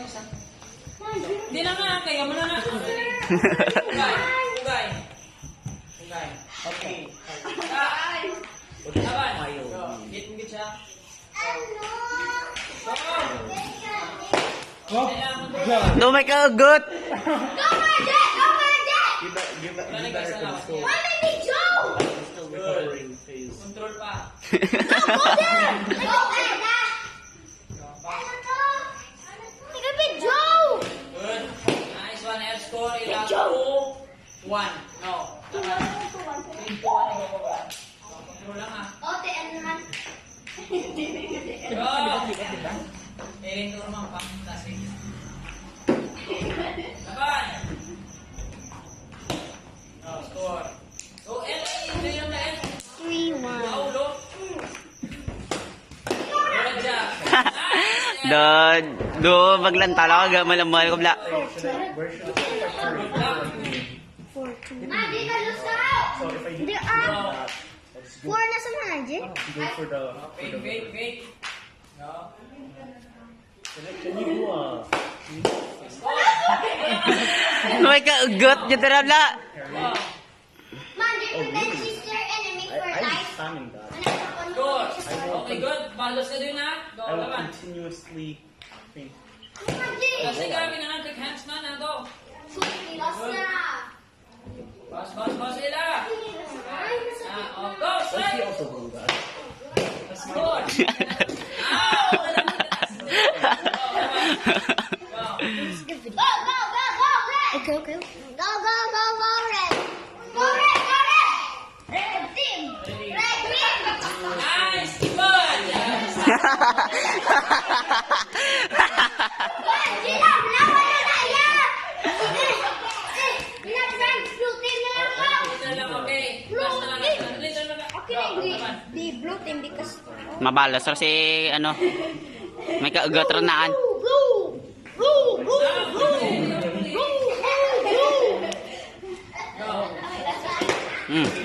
isa. Hindi na nga, kaya mo na nga. Ugay. Okay. Laban. Git siya. No, may kagot. Control pa. Good. Nice one. Air score. Ilang 2-1. No. 3-2-1. Control lang ha. Go. Iring ko naman pang klaseng. Laban. No, score. So, ito yung na L. 3-1. Paulo. Good job. Do, maglantala ka, malamal ko bla. 4-2. Hindi ah. 4 na sa mga dyan. Wait. No. May kagot, dyan tara bla. Score. Okay, good. Balos ka din ha. Go, laban. Continuously think. Kasi gawin na natin hands man na to. Boss, ila. Go, strike. Score. Okay. Go, red. Go, red. Red team. Red team. Nice. Good. The blue team because Mabalos kasi ano, may kagot ranaan. blue. Hmm.